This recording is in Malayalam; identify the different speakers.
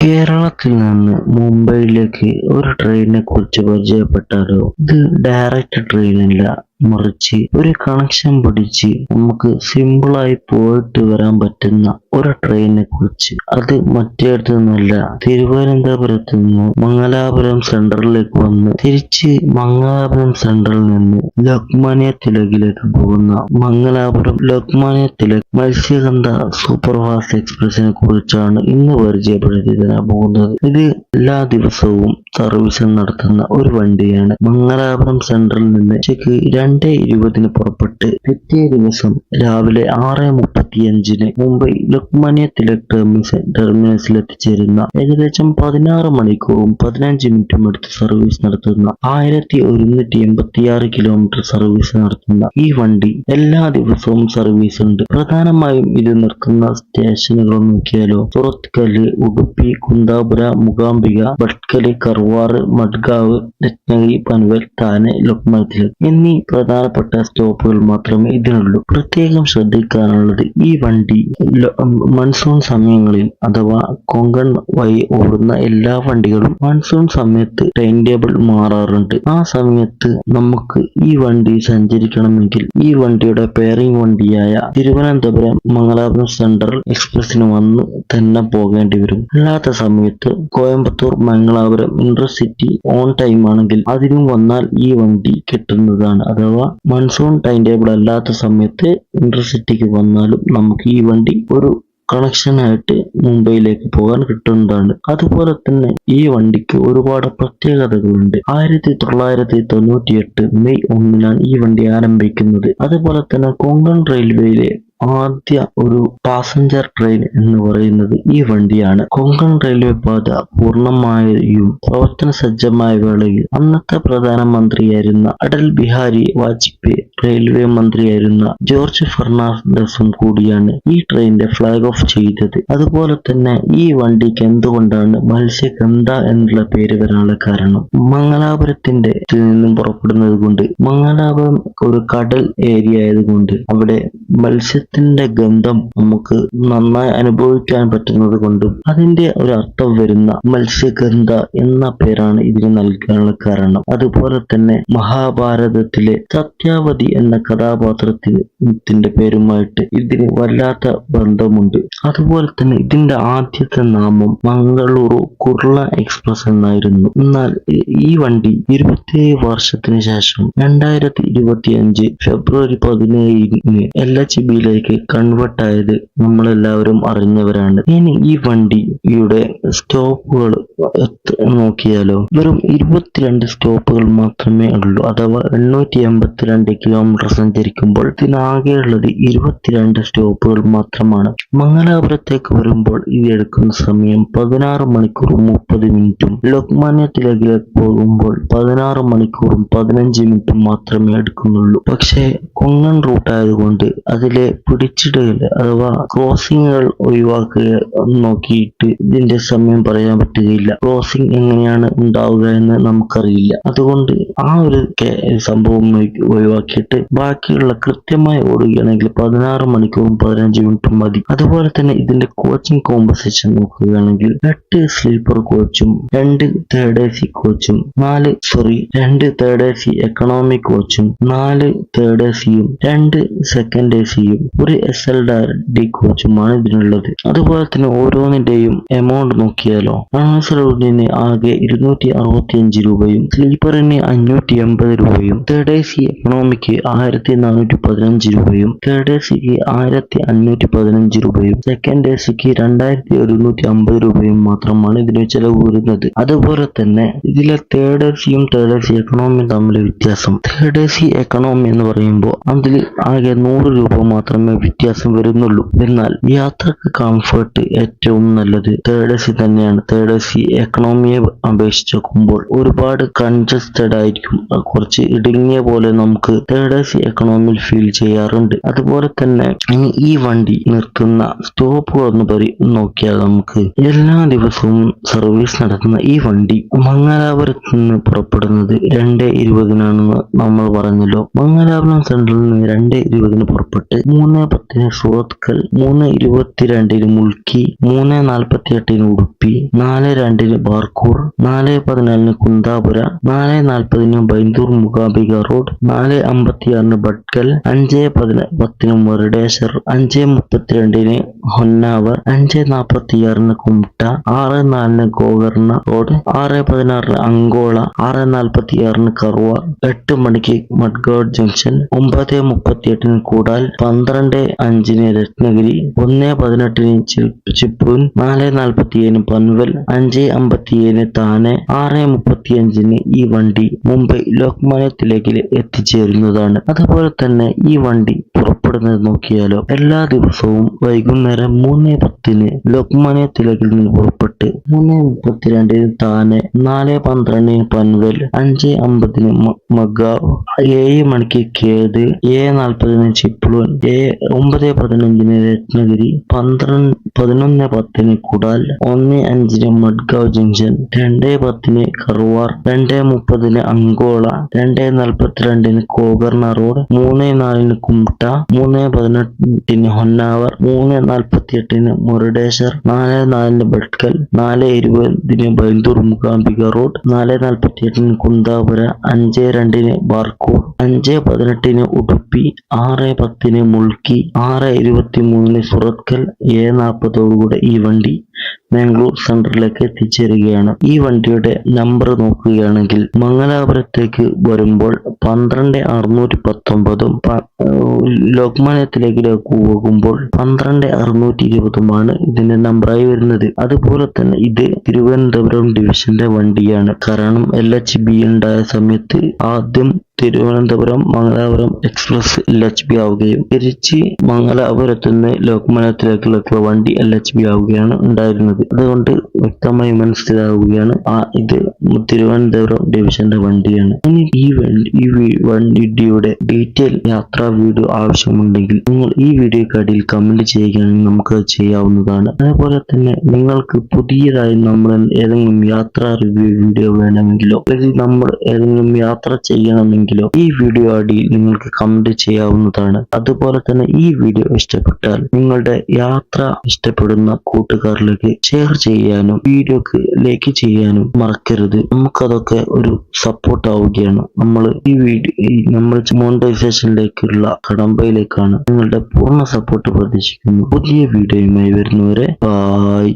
Speaker 1: കേരളത്തിൽ നിന്ന് മുംബൈയിലേക്ക് ഒരു ട്രെയിനിനെ കുറിച്ച് പരിചയപ്പെട്ടാലോ? ഇത് ഡയറക്റ്റ് ട്രെയിനല്ല, മറിച്ച് ഒരു കണക്ഷൻ പിടിച്ച് നമുക്ക് സിമ്പിളായി പോയിട്ട് വരാൻ പറ്റുന്ന ഒരു ട്രെയിനിനെ കുറിച്ച്. അത് മറ്റേടത്തു നിന്നല്ല, തിരുവനന്തപുരത്ത് നിന്ന് മംഗലാപുരം സെൻട്രലിലേക്ക് വന്ന് തിരിച്ച് മംഗലാപുരം സെൻട്രലിൽ നിന്ന് ലോക്മാന്യ തിലകിലേക്ക് പോകുന്ന മംഗലാപുരം ലോക്മാന്യ തിലക് മത്സ്യഗന്ധ സൂപ്പർഫാസ്റ്റ് എക്സ്പ്രസിനെ കുറിച്ചാണ് ഇന്ന് പരിചയപ്പെടുത്തി തരാൻ പോകുന്നത്. ഇത് എല്ലാ ദിവസവും സർവീസ് നടത്തുന്ന ഒരു വണ്ടിയാണ്. മംഗലാപുരം സെൻട്രലിൽ നിന്ന് ഉച്ചയ്ക്ക് 2:20 പുറപ്പെട്ട് പിറ്റേ ദിവസം രാവിലെ 6:35 മുംബൈ ലോക്മാന്യ തിലക് ടെർമിനസിൽ എത്തിച്ചേരുന്ന ഏകദേശം 16 മണിക്കൂറും 15 മിനിറ്റും എടുത്ത് സർവീസ് നടത്തുന്ന 1186 കിലോമീറ്റർ സർവീസ് നടത്തുന്ന ഈ വണ്ടി എല്ലാ ദിവസവും സർവീസ് ഉണ്ട്. പ്രധാനമായും ഇത് നിർത്തുന്ന സ്റ്റേഷനുകൾ നോക്കിയാലോ: സുറത്കല്, ഉടുപ്പി, കുന്താപുര, മൂകാംബിക, ഭട്കല്, കർവാർ, മഡ്ഗാവ്, രത്നഗിരി, പൻവൽ, താനെ, ലോക്മാന്യ തിലക് എന്നീ പ്രധാനപ്പെട്ട സ്റ്റോപ്പുകൾ മാത്രമേ ഇതിനുള്ളൂ. പ്രത്യേകം ശ്രദ്ധിക്കാനുള്ളത്, ഈ വണ്ടി മൺസൂൺ സമയങ്ങളിൽ അഥവാ കൊങ്കൺ വഴി ഓടുന്ന എല്ലാ വണ്ടികളും മൺസൂൺ സമയത്ത് ടൈം ടേബിൾ മാറാറുണ്ട്. ആ സമയത്ത് നമുക്ക് ഈ വണ്ടി സഞ്ചരിക്കണമെങ്കിൽ ഈ വണ്ടിയുടെ പേരിംഗ് വണ്ടിയായ തിരുവനന്തപുരം മംഗലാപുരം സെൻട്രൽ എക്സ്പ്രസിന് വന്ന് തന്നെ പോകേണ്ടി വരും. അല്ലാത്ത സമയത്ത് Coimbatore Mangalapuram intercity on time ആണെങ്കിൽ അതിനും വന്നാൽ ഈ വണ്ടി കിട്ടുന്നതാണ്. അഥവാ മൺസൂൺ ടൈം ടേബിൾ അല്ലാത്ത സമയത്ത് ഇന്റർസിറ്റിക്ക് വന്നാലും നമുക്ക് ഈ വണ്ടി ഒരു കണക്ഷനായിട്ട് മുംബൈയിലേക്ക് പോകാൻ കിട്ടുന്നതാണ്. അതുപോലെ തന്നെ ഈ വണ്ടിക്ക് ഒരുപാട് പ്രത്യേകതകളുണ്ട്. 1998 മെയ് 1 ഈ വണ്ടി ആരംഭിക്കുന്നത്. അതുപോലെ തന്നെ കൊങ്കൺ റെയിൽവേയിലെ ആദ്യ ഒരു പാസഞ്ചർ ട്രെയിൻ എന്ന് പറയുന്നത് ഈ വണ്ടിയാണ്. കൊങ്കൺ റെയിൽവേ പാത പൂർണ്ണമായും പ്രവർത്തന സജ്ജമായ വേളയിൽ അന്നത്തെ പ്രധാനമന്ത്രിയായിരുന്ന അടൽ ബിഹാരി വാജ്പേയി, റെയിൽവേ മന്ത്രിയായിരുന്ന ജോർജ് ഫെർണാണ്ടസും കൂടിയാണ് ഈ ട്രെയിനിന്റെ ഫ്ലാഗ് ഓഫ് ചെയ്തത്. അതുപോലെ തന്നെ ഈ വണ്ടിക്ക് എന്തുകൊണ്ടാണ് മത്സ്യഗന്ധ എന്നുള്ള പേര് വരാനുള്ള കാരണം, മംഗലാപുരത്തിന്റെ നിന്നും പുറപ്പെടുന്നത് കൊണ്ട്, മംഗലാപുരം ഒരു കടൽ ഏരിയ ആയതുകൊണ്ട് അവിടെ മത്സ്യത്തിന്റെ ഗന്ധം നമുക്ക് നന്നായി അനുഭവിക്കാൻ പറ്റുന്നത് കൊണ്ടും അതിന്റെ ഒരു അർത്ഥം വരുന്ന മത്സ്യഗന്ധ എന്ന പേരാണ് ഇതിന് നൽകാനുള്ള കാരണം. അതുപോലെ തന്നെ മഹാഭാരതത്തിലെ സത്യാവതി എന്ന കഥാപാത്രത്തിന്റെ പേരുമായിട്ട് ഇതിന് വല്ലാത്ത ബന്ധമുണ്ട്. അതുപോലെ തന്നെ ഇതിന്റെ ആദ്യത്തെ നാമം മംഗളൂരു കുർള എക്സ്പ്രസ് എന്നായിരുന്നു. എന്നാൽ ഈ വണ്ടി 27 വർഷത്തിന് ശേഷം 2025 ഫെബ്രുവരി 17 LHBയിലേക്ക് കൺവേർട്ട് ആയത് നമ്മളെല്ലാവരും അറിഞ്ഞവരാണ്. ഇനി ഈ വണ്ടിയുടെ സ്റ്റോപ്പുകൾ നോക്കിയാലോ, വെറും 22 സ്റ്റോപ്പുകൾ മാത്രമേ ഉള്ളൂ. അഥവാ 882 കിലോമീറ്റർ സഞ്ചരിക്കുമ്പോൾ ഇതിനാകെയുള്ളത് 22 സ്റ്റോപ്പുകൾ മാത്രമാണ്. മംഗലാപുരത്തേക്ക് വരുമ്പോൾ ഇത് എടുക്കുന്ന സമയം 16 മണിക്കൂറും 30 മിനിറ്റും, ലോക്മാന്യ തിലകിലേക്ക് പോകുമ്പോൾ 16 മണിക്കൂറും 15 മിനിറ്റും മാത്രമേ എടുക്കുന്നുള്ളൂ. പക്ഷേ കൊങ്കൺ റൂട്ട് ആയതുകൊണ്ട് അതിലെ പിടിച്ചിടുകൾ അഥവാ ക്രോസിങ്ങുകൾ ഒഴിവാക്കുക നോക്കിയിട്ട് ഇതിന്റെ സമയം പറയാൻ പറ്റുകയില്ല. ക്രോസിംഗ് എങ്ങനെയാണ് ഉണ്ടാവുക എന്ന് നമുക്കറിയില്ല. അതുകൊണ്ട് ആ ഒരു സംഭവം ഒഴിവാക്കിയിട്ട് ബാക്കിയുള്ള കൃത്യമായി ഓടുകയാണെങ്കിൽ 16 മണിക്കൂറും 15 മിനിറ്റും മതി. അതുപോലെ തന്നെ ഇതിന്റെ കോച്ചിങ് കോമ്പസിഷൻ നോക്കുകയാണെങ്കിൽ 8 സ്ലീപ്പർ കോച്ചും 2 തേർഡ് AC കോച്ചും 2 തേർഡ് AC എക്കണോമി കോച്ചും 4 തേർഡ് ACയും 2 സെക്കൻഡ് ACയും ഒരു SLD കോച്ചുമാണ് ഇതിനുള്ളത്. അതുപോലെ തന്നെ ഓരോന്നിന്റെയും എമൗണ്ട് നോക്കിയാലോ, റൂട്ടിന് ആകെ 265 രൂപയും സ്ലീപ്പറിന് 580 രൂപയും തേർഡ് AC എക്കണോമിക്ക് 1415 രൂപയും തേർഡ് ACക്ക് 1515 രൂപയും സെക്കൻഡ് ACക്ക് 2150 രൂപയും മാത്രമാണ് ഇതിന് ചെലവ് വരുന്നത്. അതുപോലെ തന്നെ ഇതിലെ തേർഡ് ACയും തേർഡ് AC എക്കണോമിയും തമ്മിലെ വ്യത്യാസം, തേർഡ് AC എക്കണോമി എന്ന് പറയുമ്പോൾ അതിൽ ആകെ 100 രൂപ മാത്രമേ വ്യത്യാസം വരുന്നുള്ളൂ. എന്നാൽ യാത്രക്ക് കംഫർട്ട് ഏറ്റവും നല്ലത് തേർഡ് AC തന്നെയാണ്. തേർഡ് AC എക്കണോമിയെ അപേക്ഷിച്ച് നോക്കുമ്പോൾ ഒരുപാട് കൺജസ്റ്റഡ് ആയിരിക്കും. കുറച്ച് ഇടുങ്ങിയ പോലെ നമുക്ക് തേർഡ് റൈഡേഴ്സ് എക്കണോമിയിൽ ഫീൽ ചെയ്യാറുണ്ട്. അതുപോലെ തന്നെ ഇനി ഈ വണ്ടി നിർത്തുന്ന സ്റ്റോപ്പുകൾ നോക്കിയാൽ നമുക്ക് എല്ലാ ദിവസവും സർവീസ് നടത്തുന്ന ഈ വണ്ടി മംഗലാപുരത്ത് നിന്ന് പുറപ്പെടുന്നത് 2:20-നാണെന്ന് നമ്മൾ പറഞ്ഞല്ലോ. മംഗലാപുരം സെൻട്രലിൽ നിന്ന് 2:20-ന് പുറപ്പെട്ട് 3:10-ന് സൂറത്കൽ, 3:22-ന് മുൾക്കി, 3:48-ന് ഉടുപ്പി, 4:02-ന് ബാർക്കൂർ, 4:14-ന് കുന്താപുര, 4:40-ന് ബൈന്ദൂർ മൂകാംബിക റോഡ്, 4:56-ന് ഭട്കൽ, 5:10-ന് മുരുടേശ്വർ, 5:32-ന് ഹൊന്നാവർ, 5:46-ന് കുംട്ട, 6:04-ന് ഗോകർണ റോഡ്, 6:16-ന് അങ്കോള, 6:46-ന് കർവാർ, 8 മണിക്ക് മഡ്ഗാഡ് ജംഗ്ഷൻ, 9:38-ന് കൂടാൽ, 12:05-ന് രത്നഗിരി, 1:18-ന് ചിപ്ലൂൺ, 4:47-ന് പൻവൽ, 5:57-ന് താനെ, 6:35-ന് ഈ വണ്ടി മുംബൈ ലോക്മാന്യ തിലകിൽ എത്തിച്ചേരുന്നതാണ്. അതുപോലെ തന്നെ ഈ വണ്ടി പുറപ്പെടുന്നത് നോക്കിയാലോ, എല്ലാ ദിവസവും വൈകുന്നേരം 3:10-ന് ലോക്മാന്യ തിലകിൽ നിന്ന് പുറപ്പെട്ട് 3:32-ന് താനെ, 4:12-ന് പൻവൽ, 5:50-ന് മഗാവ്, 7 മണിക്ക് കേത്, 7:40-ന് ചിപ്ലൂൺ, 9:15-ന് രത്നഗിരി, 11:10-ന് കുടാൽ, 1:05-ന് മഡ്ഗാവ് ജംഗ്ഷൻ, 2:10-ന് കർവാർ, 2:30-ന് അങ്കോള, 2:42-ന് ഗോകർണ റോഡ്, 3:04-ന് കുംട്ട, 3:18-ന് ഹൊന്നാവർ, 3:48-ന് മുരുടേശ്വർ, 4:04-ന് ഭട്കൽ, 4:20-ന് ബൈന്ദൂർ മൂകാംബിക റോഡ്, 4:48-ന് കുന്താപുര, 5:02-ന് ബാർക്കൂർ, 5:18-ന് ഉടുപ്പി, 6:10-ന് മുൾക്കി, 6:23-ന് സൂറത്കൽ, 7:40-ഓടുകൂടെ ഈ വണ്ടി ബാംഗ്ലൂർ സെൻട്രലിലേക്ക് എത്തിച്ചേരുകയാണ്. ഈ വണ്ടിയുടെ നമ്പർ നോക്കുകയാണെങ്കിൽ മംഗലാപുരത്തേക്ക് വരുമ്പോൾ 12,619-ഉം ലോക്മാന്യ തിലകിലേക്ക് പോകുമ്പോൾ 12,620-ഉമാണ് ഇതിന്റെ നമ്പറായി വരുന്നത്. അതുപോലെ തന്നെ ഇത് തിരുവനന്തപുരം ഡിവിഷന്റെ വണ്ടിയാണ്. കാരണം LHB ഉണ്ടായ സമയത്ത് ആദ്യം തിരുവനന്തപുരം മംഗലാപുരം എക്സ്പ്രസ് LHB ആവുകയും തിരിച്ച് മംഗലാപുരത്ത് നിന്ന് ലോക്മാന്യ തിലകിലേക്കുള്ള വണ്ടി LHB ആവുകയാണ് ഉണ്ടായിരുന്നത്. അതുകൊണ്ട് വ്യക്തമായി മനസ്സിലാവുകയാണ് ഇത് തിരുവനന്തപുരം ഡിവിഷന്റെ വണ്ടിയാണ്. ഇനി ഈ വണ്ടിയുടെ ഡീറ്റെയിൽ യാത്രാ വീഡിയോ ആവശ്യമുണ്ടെങ്കിൽ നിങ്ങൾ ഈ വീഡിയോക്ക് അടിയിൽ കമന്റ് ചെയ്യുകയാണെങ്കിൽ നമുക്ക് അത് ചെയ്യാവുന്നതാണ്. അതേപോലെ തന്നെ നിങ്ങൾക്ക് പുതിയതായി നമ്മൾ ഏതെങ്കിലും യാത്രാ റിവ്യൂ വീഡിയോ വേണമെങ്കിലോ അല്ലെങ്കിൽ നമ്മൾ ഏതെങ്കിലും യാത്ര ചെയ്യണമെങ്കിലോ ഈ വീഡിയോ അടിയിൽ നിങ്ങൾക്ക് കമന്റ് ചെയ്യാവുന്നതാണ്. അതുപോലെ തന്നെ ഈ വീഡിയോ ഇഷ്ടപ്പെട്ടാൽ നിങ്ങളുടെ യാത്ര ഇഷ്ടപ്പെടുന്ന കൂട്ടുകാരിലേക്ക് ഷെയർ ചെയ്യാനും വീഡിയോക്ക് ലൈക്ക് ചെയ്യാനും മറക്കരുത്. നമുക്കതൊക്കെ ഒരു സപ്പോർട്ട് ആവുകയാണ്. നമ്മൾ മോണിറ്റൈസേഷനിലേക്കുള്ള കടമ്പയിലേക്കാണ്. നിങ്ങളുടെ പൂർണ്ണ സപ്പോർട്ട് പ്രതീക്ഷിക്കുന്നു. പുതിയ വീഡിയോയുമായി വരുന്നവരെ ബൈ.